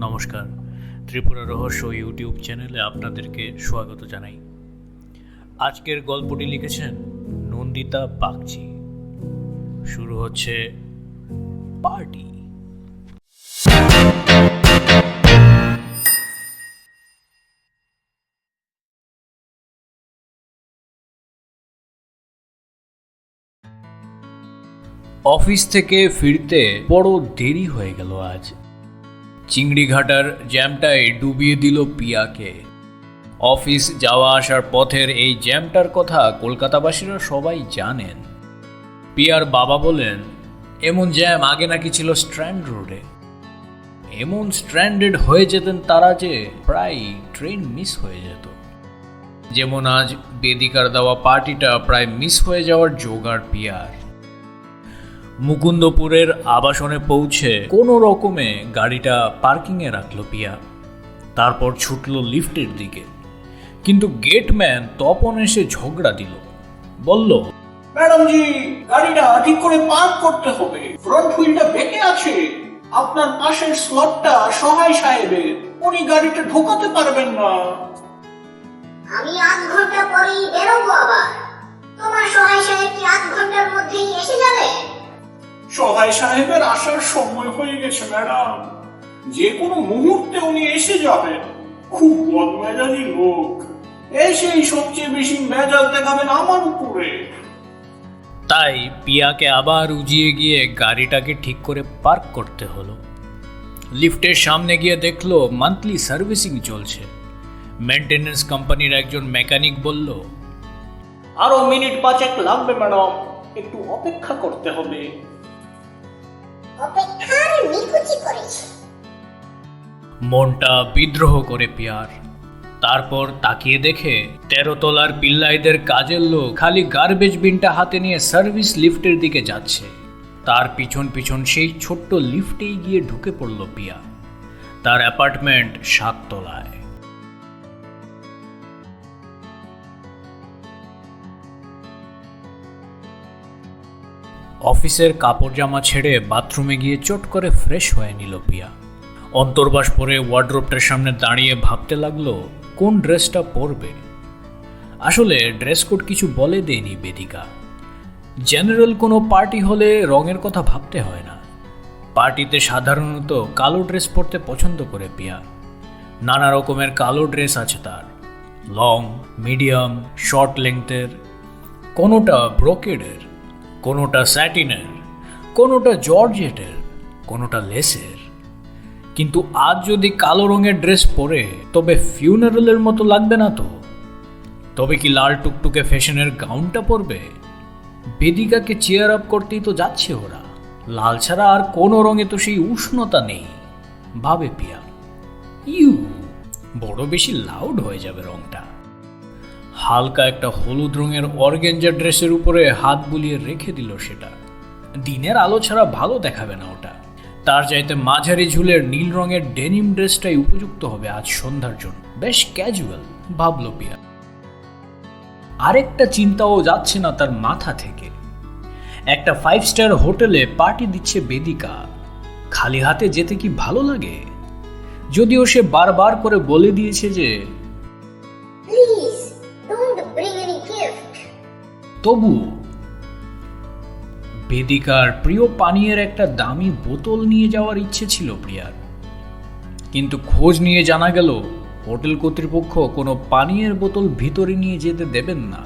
নমস্কার, ত্রিপুরা রহস্য ইউটিউব চ্যানেলে আপনাদেরকে স্বাগত জানাই। আজকের গল্পটি লিখেছেন নন্দিতা বাগচি। শুরু হচ্ছে পার্টি। অফিস থেকে ফিরতে বড় দেরি হয়ে গেল আজ। চিংড়িঘাটার জ্যামটাই ডুবিয়ে দিল পিয়াকে। অফিস যাওয়া আসার পথের এই জ্যামটার কথা কলকাতাবাসীরা সবাই জানেন। পিয়ার বাবা বলেন, এমন জ্যাম আগে নাকি ছিল স্ট্র্যান্ড রোডে। এমন স্ট্র্যান্ডেড হয়ে যেতেন তারা যে প্রায় ট্রেন মিস হয়ে যেত। যেমন আজ বেদিকার দেওয়া পার্টিটা প্রায় মিস হয়ে যাওয়ার জোগাড় পিয়ার। মুকুন্দপুরের আবাসনে পৌঁছে কোনো রকমে গাড়িটা পার্কিংয়ে রাখল পিয়া। তারপর ছুটল লিফটের দিকে, কিন্তু গেটম্যান তপন এসে ঝগড়া দিল। বলল, ম্যাডাম জি, গাড়িটা ঠিক করে পার্ক করতে হবে। ফ্রন্ট হুইলটা বেঁকে আছে। আপনার পাশের স্লটটা সহায় সাহেবের, উনি গাড়িটা ঢোকাতে পারবেন না। আমি আধ ঘন্টা পরেই বেরোবো আবার। তোমার সহায় সাহেব কি আধ ঘন্টার মধ্যেই এসে যাবে? সহায় সাহেবের আসার সময় হয়ে গেছে ম্যাডাম। যে কোনো মুহূর্তে উনি এসে যাবেন। খুব বদমেজাজি লোক, এসেই সবচেয়ে বেশি মেজাজ দেখাবেন আমার উপরে। তাই পিয়াকে আবার উজিয়ে গিয়ে গাড়িটাকে ঠিক করে পার্ক করতে হলো। লিফটের সামনে গিয়ে দেখলো মান্থলি সার্ভিসিং চলছে। মেইনটেনেন্স কোম্পানির একজন মেকানিক বলল, আরো মিনিট 5 লাগবে ম্যাডাম, একটু অপেক্ষা করতে হবে। অপেক্ষার নিকুচি করেছি। মনটা বিদ্রোহ করে পিয়ার। তারপর তাকিয়ে দেখে 13 তলার পিল্লাইদের কাজের লোক খালি গার্বেজ বিনটা হাতে নিয়ে সার্ভিস লিফটের দিকে যাচ্ছে। তার পিছন পিছন সেই ছোট্ট লিফটেই গিয়ে ঢুকে পড়ল পিয়া। তার অ্যাপার্টমেন্ট 7 তলায়। অফিসের কাপড় জামা ছেড়ে বাথরুমে গিয়ে চট করে ফ্রেশ হয়ে নিল পিয়া। অন্তর্বাস পরে ওয়ার্ডরোবটার সামনে দাঁড়িয়ে ভাবতে লাগলো কোন ড্রেসটা পরবে। আসলে ড্রেস কোড কিছু বলে দেয়নি বেদিকা। জেনারেল কোনো পার্টি হলে রঙের কথা ভাবতে হয় না। পার্টিতে সাধারণত কালো ড্রেস পরতে পছন্দ করে পিয়া। নানা রকমের কালো ড্রেস আছে তার, লং, মিডিয়াম, শর্ট লেংথের, কোনোটা ব্রোকেডের, কোনোটা স্যাটিনের, কোনোটা জর্জেটের, কোনোটা লেসের। কিন্তু আজ যদি কালো রঙের ড্রেস পরে তবে ফিউনারেলের মতো লাগবে না তো? তবে কি লাল টুকটুকে ফ্যাশনের গাউনটা পরবে? বেদিকাকে চেয়ার আপ করতেই তো যাচ্ছে ওরা। লাল ছাড়া আর কোনো রঙে তো সেই উষ্ণতা নেই, ভাবে পিয়া। বড় বেশি লাউড হয়ে যাবে রংটা। হালকা একটা হলুদ রঙের অর্গেঞ্জা ড্রেসের উপরে হাত বুলিয়ে রেখে দিল সেটা। দিনের আলো ছাড়া ভালো দেখাবে না ওটা। তার চাইতে মাঝারি ঝুলের নীল রঙের ডেনিম ড্রেসটাই উপযুক্ত হবে আজ সন্ধ্যার জন্য। বেশ ক্যাজুয়াল ভাবল পিয়া। আরেকটা চিন্তাও যাচ্ছে না তার মাথা থেকে। একটা 5 স্টার হোটেলে পার্টি দিচ্ছে বেদিকা, খালি হাতে যেতে কি ভালো লাগে? যদিও সে বারবার করে বলে দিয়েছে যে please don't bring any gift. তবু বেদিকার প্রিয় পানীয়ের একটা দামি বোতল নিয়ে যাওয়ার ইচ্ছে ছিল প্রিয়ার। কিন্তু খোঁজ নিয়ে জানা গেল হোটেল কর্তৃপক্ষ কোনো পানীয়ের বোতল ভিতরে নিয়ে যেতে দেবেন না।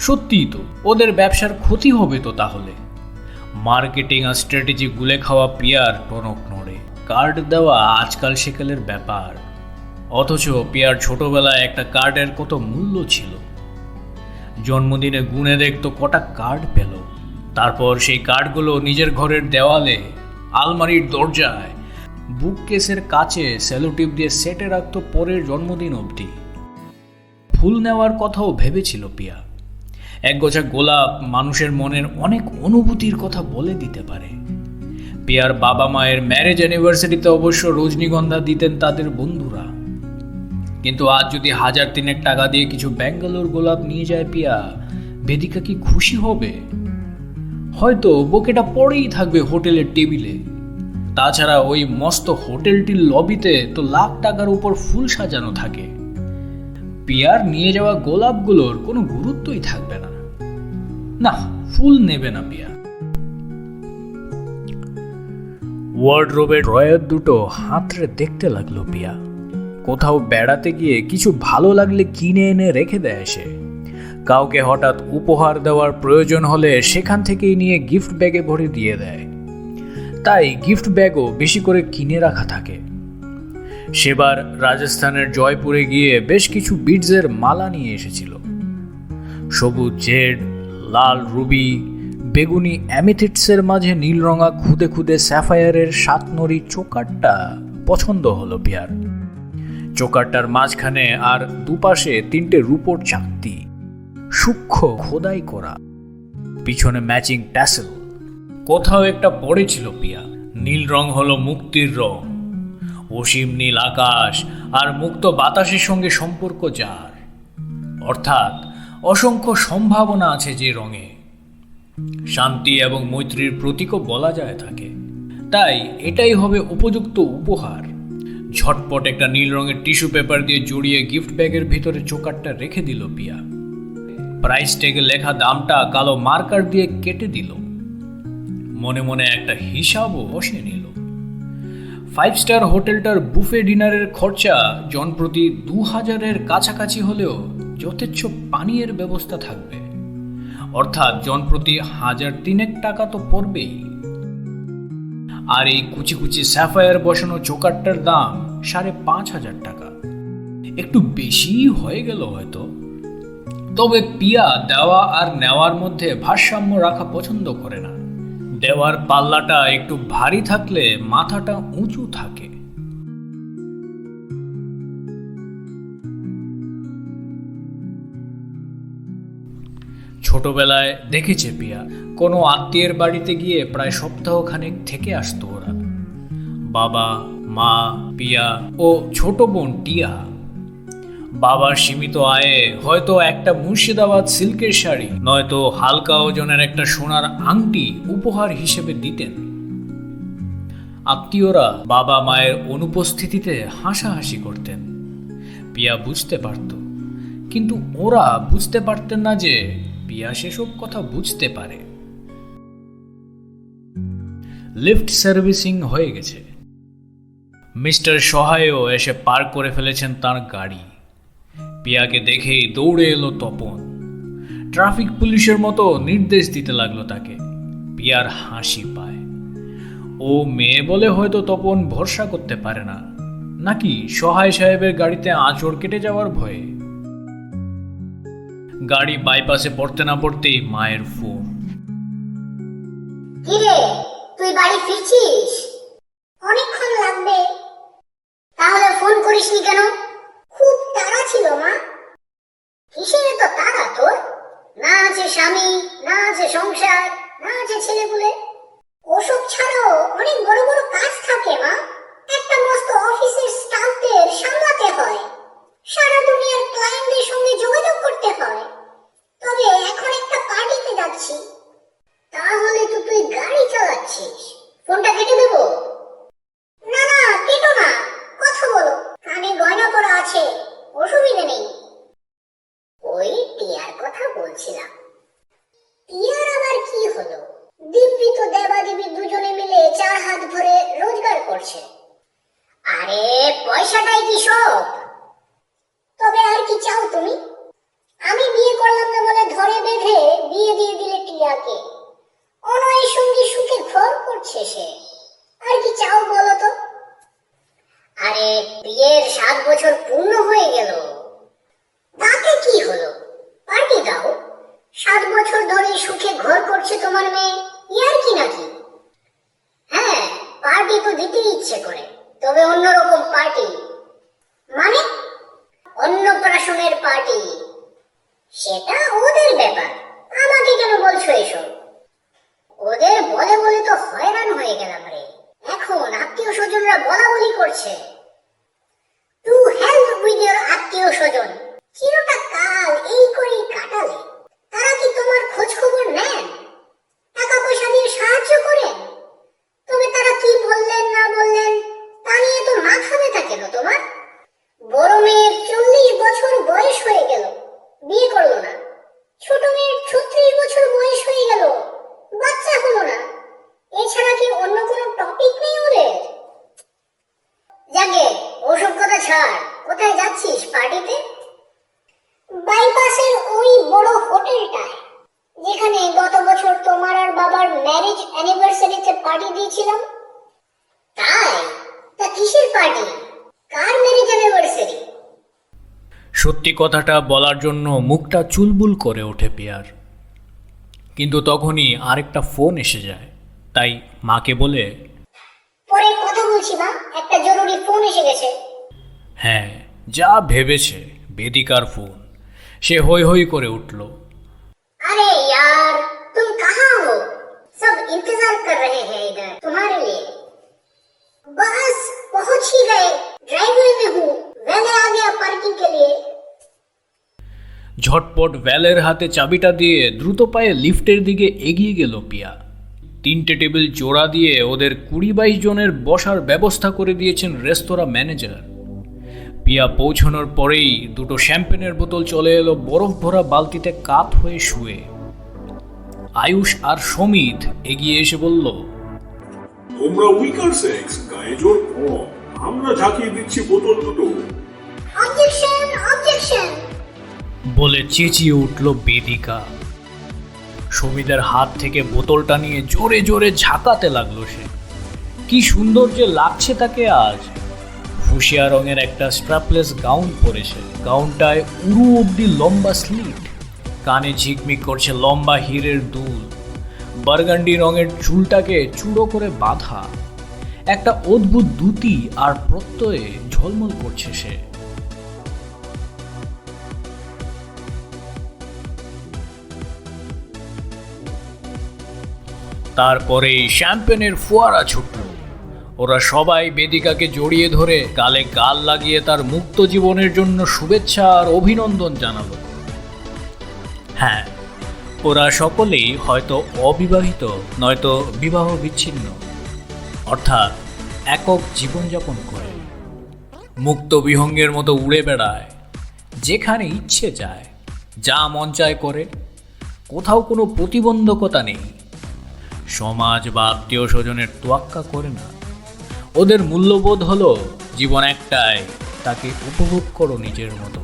সত্যিই তো, ওদের ব্যবসার ক্ষতি হবে তো তাহলে। মার্কেটিং আর স্ট্র্যাটেজি গুলে খাওয়া প্রিয়ার টনক নড়ে। কার্ড দেওয়া আজকাল সেকালের ব্যাপার, অথচ প্রিয়ার ছোটবেলায় একটা কার্ডের কত মূল্য ছিল। জন্মদিনে গুনে দেখতো কটা কার্ড পেল। তারপর সেই কার্ডগুলো নিজের ঘরের দেওয়ালে, আলমারির দরজায়, বুক কেসের কাছে সেলোটিপ দিয়ে সেটে রাখতো পরের জন্মদিন অবধি। ফুল নেওয়ার কথাও ভেবেছিল পিয়া। একগোছা গোলাপ মানুষের মনের অনেক অনুভূতির কথা বলে দিতে পারে। পিয়ার বাবা মায়ের ম্যারেজ অ্যানিভার্সারিতে অবশ্য রজনীগন্ধা দিতেন তাদের বন্ধুরা। কিন্তু আজ যদি 1,000-3 টাকা দিয়ে কিছু ব্যাঙ্গালোর গোলাপ নিয়ে যায় পিয়া, বেদিকা কি খুশি হবে? হয়তো বোকেটা পড়েই থাকবে হোটেলের টেবিলে। তাছাড়া ওই মস্ত হোটেলটির লবিতে তো লাখ টাকার উপর ফুল সাজানো থাকে। পিয়ার নিয়ে যাওয়া গোলাপগুলোর কোনো গুরুত্বই থাকবে না। না, ফুল নেবে না পিয়া। ওয়ার্ডরোবের ড্রয়ার দুটো হাতড়ে দেখতে লাগলো পিয়া। কোথাও বেড়াতে গিয়ে কিছু ভালো লাগলে কিনে এনে রেখে দেয় সে। কাউকে হঠাৎ উপহার দেওয়ার প্রয়োজন হলে সেখান থেকেই নিয়ে গিফট ব্যাগে ভরে দিয়ে দেয়। তাই গিফট ব্যাগও বেশি করে কিনে রাখা থাকে। সেবার রাজস্থানের জয়পুরে গিয়ে বেশ কিছু বিডসের মালা নিয়ে এসেছিল। সবুজ জেড, লাল রুবি, বেগুনি অ্যামেথিস্টের মাঝে নীলরঙা খুদে খুদে স্যাফায়ারের 7 নড়ি চোকারটা পছন্দ হলো পিয়ার। চোকারটার মাঝখানে আর দুপাশে 3টে রূপোর চাকতি, সূক্ষ্ম খোদাই করা, পিছনে ম্যাচিং ট্যাসেল। কোথাও একটা পড়েছিল পিয়া, নীল রং হলো মুক্তির রং। অসীম নীল আকাশ আর মুক্ত বাতাসের সঙ্গে সম্পর্ক যার, অর্থাৎ অসংখ্য সম্ভাবনা আছে যে রঙে। শান্তি এবং মৈত্রীর প্রতীকও বলা যায় থাকে। তাই এটাই হবে উপযুক্ত উপহার। ঝটপট একটা নীল রঙের টিস্যু পেপার দিয়ে জড়িয়ে গিফট ব্যাগের ভিতরে চোকারটা রেখে দিল পিয়া। প্রাইস ট্যাগে লেখা দামটা কালো মার্কার দিয়ে কেটে দিল। মনে মনে একটা হিসাবও বসিয়ে নিল। 5 স্টার হোটেলটার বুফে ডিনারের খরচা জনপ্রতি 2000-এর কাছাকাছি হলেও যথেচ্ছ পানীয়ের ব্যবস্থা থাকবে, অর্থাৎ জনপ্রতি 1,000-3 টাকা তো পড়বেই। আর এই কুচি কুচি স্যাফায়ার বসানো চোকারটার দাম 5,500 টাকা। একটু বেশি হয়ে গেল হয়তো। তবে পিয়া দেওয়া আর নেওয়ার মধ্যে ভারসাম্য রাখা পছন্দ করে না। দেওয়ার পাল্লাটা একটু ভারী থাকলে মাথাটা উঁচু থাকে। ছোটবেলায় দেখেছে পিয়া, কোনো আত্মীয়ের বাড়িতে গিয়ে প্রায় সপ্তাহখানেক থেকে আসতো ওরা। বাবা, মা, পিয়া ও ছোট বোন টিয়া। বাবার সীমিত আয়ে হয়তো একটা মুর্শিদাবাদ সিল্কের শাড়ি নয়তো হালকা ওজনের একটা সোনার আংটি উপহার হিসেবে দিতেন। আত্মীয়রা বাবা মায়ের অনুপস্থিতিতে হাসাহাসি করতেন। পিয়া বুঝতে পারত, কিন্তু ওরা বুঝতে পারতেন না যে পিয়া সেসব কথা বুঝতে পারে। লিফট সার্ভিসিং হয়ে গেছে। মিস্টার সহায়ও এসে পার্ক করে ফেলেছেন তার গাড়ি। পিয়াকে দেখেই দৌড়ে এলো তপন। ট্রাফিক পুলিশের মতো নির্দেশ দিতে লাগলো তাকে। পিয়ার হাসি পায়। ও মেয়ে বলে হয়তো তপন ভরসা করতে পারে না, নাকি সহায় সাহেবের গাড়িতে আঁচড় কেটে যাওয়ার ভয়ে। গাড়ি বাইপাসে পড়তে না পড়তেই মায়ের ফোন। কিরে, তুই বাড়ি ফিরছিস? অনেকক্ষণ লাগবে। তাহলে ফোন করিসনি কেন? খুব তাড়া ছিল মা। কিসের এত তাড়া তোর? না আছে স্বামী, না আছে সংসার, না আছে ছেলেপুলে। ওসব ছাড়াও অনেক বড় বড় কাজ থাকে মা। একটা মস্ত অফিসের স্টাফদের সামলাতে হয়, সারা দুনিয়ার ক্লায়েন্টদের সঙ্গে যোগাযোগ করতে হয়। তবে এখন একটা পার্টিতে যাচ্ছি। তাহলে তো তুই গাড়ি চালাচ্ছিস। ফোনটা কেটে দেবো? না না, কেটো না, কথা বলো। কানে গয়না পরা আছে, অসুবিধা নেই। ওই টিয়ার কথা বলছিলাম। টিয়ার আবার কি হলো? দিব্যি তো দেবাদেবী দুজনে মিলে 4 হাত ভরে রোজগার করছে। আরে পয়সাটাই কি সব? তবে আর কি চাও তুমি? আমি বিয়ে করলাম না বলে ধরে বেঁধে বিয়ে দিয়ে দিলে টিয়াকে। অনয়ের সঙ্গে সুখে ঘর করছে সে। আর কি চাও বলো তো? আরে বিয়ের 7 বছর পূর্ণ হয়ে গেল, তাতে কি হলো? পার্টি দাও। 7 বছর ধরে সুখে ঘর করছে তোমার মেয়ে, ইয়ার কি নাকি? হ্যাঁ, পার্টি তো দিতে ইচ্ছে করে, তবে অন্যরকম পার্টি। মানে অন্নপ্রাশনের পার্টি। সেটা ওদের ব্যাপার, আমাকে কেন বলছো এসব? ওদের বলে বলে তো হয়রান হয়ে গেলাম রে। এখন আত্মীয় স্বজনরা বলা বলি করছে, টু হেল্প উইথ পার্টি দিয়েছিলাম। তাই? তা কিসের পার্টি? কার ম্যারেজ অ্যানিভার্সারি? সত্যি কথাটা বলার জন্য মুখটা চুলবুল করে ওঠে পিয়ার, কিন্তু তখনই আরেকটা ফোন এসে যায়। তাই মাকে বলে, পরে কথা বলছি মা, একটা জরুরি ফোন এসে গেছে। হ্যাঁ, যা ভেবেছে বেদিকার ফোন। সে হৈ হৈ করে উঠল। अरे यार, तुम कहाँ हो? सब इंतजार कर रहे हैं इधर तुम्हारे लिए। बस पहुंच ही गए, ड्राइववे में हूँ, वैले आ गया पार्किंग के लिए। ঝটপট ভ্যালের হাতে চাবিটা দিয়ে দ্রুত পায়ে লিফটের দিকে এগিয়ে গেল পিয়া। 3টে টেবিল জোড়া দিয়ে ওদের 20-22 জনের বসার ব্যবস্থা করে দিয়েছেন রেস্তোরাঁ ম্যানেজার। পিয়া পৌঁছানোর পরেই 2টো শ্যাম্পেনের বোতল চলে এলো বরফ ভরা বালতিতে কাত হয়ে শুয়ে। আয়ুষ আর সমিত এগিয়ে এসে বলল, তোমরা উইকার সেক্স, গায়ে জোর কম, আমরা ঝাঁকিয়ে দিচ্ছি বোতল দুটো। Objection objection. বলে চেঁচিয়ে উঠল বেদিকা। সমিতের হাত থেকে বোতলটা নিয়ে জোরে জোরে ঝাঁকাতে লাগলো সে। কি সুন্দর যে লাগছে তাকে আজ। ফুসিয়া রঙের একটা স্ট্র্যাপলেস গাউন পরেছে, গাউনটায় উরু অব্দি লম্বা স্লিট, কানে ঝিকমিক করছে লম্বা হীরের দুল, বার্গান্ডি রঙের চুলটাকে চূড়ো করে বাঁধা, একটা অদ্ভুত দ্যুতি আর প্রত্যয়ে ঝলমল করছে সে। তারপরেই শ্যাম্পেনের ফোয়ারা ছুটল। ওরা সবাই বেদিকাকে জড়িয়ে ধরে গালে গাল লাগিয়ে তার মুক্ত জীবনের জন্য শুভেচ্ছা আর অভিনন্দন জানালো। হ্যাঁ, ওরা সকলেই হয়তো অবিবাহিত, নয়তো বিবাহ বিচ্ছিন্ন, অর্থাৎ একক জীবনযাপন করে, মুক্ত বিহঙ্গের মতো উড়ে বেড়ায়, যেখানে ইচ্ছে যায়, যা মন চায় করে, কোথাও কোনো প্রতিবন্ধকতা নেই, সমাজ বা আত্মীয় স্বজনের তোয়াক্কা করে না। ওদের মূল্যবোধ হলো জীবন একটাই, তাকে উপভোগ করো নিজের মতো।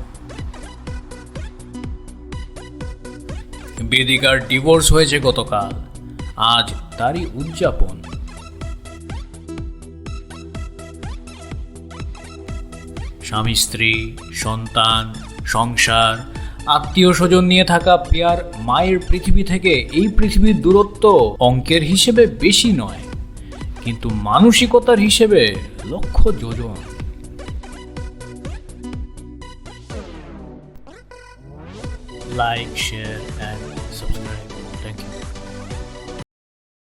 বেদিকার ডিভোর্স হয়েছে গতকাল, আজ তারই উদযাপন। স্বামী স্ত্রী, সন্তান, সংসার, আত্মীয় স্বজন নিয়ে থাকা পিয়ার মায়ের পৃথিবী থেকে এই পৃথিবীর দূরত্ব অঙ্কের হিসেবে বেশি নয়, কিন্তু মানসিকতার হিসেবে লক্ষ যোজন। Like, share and subscribe.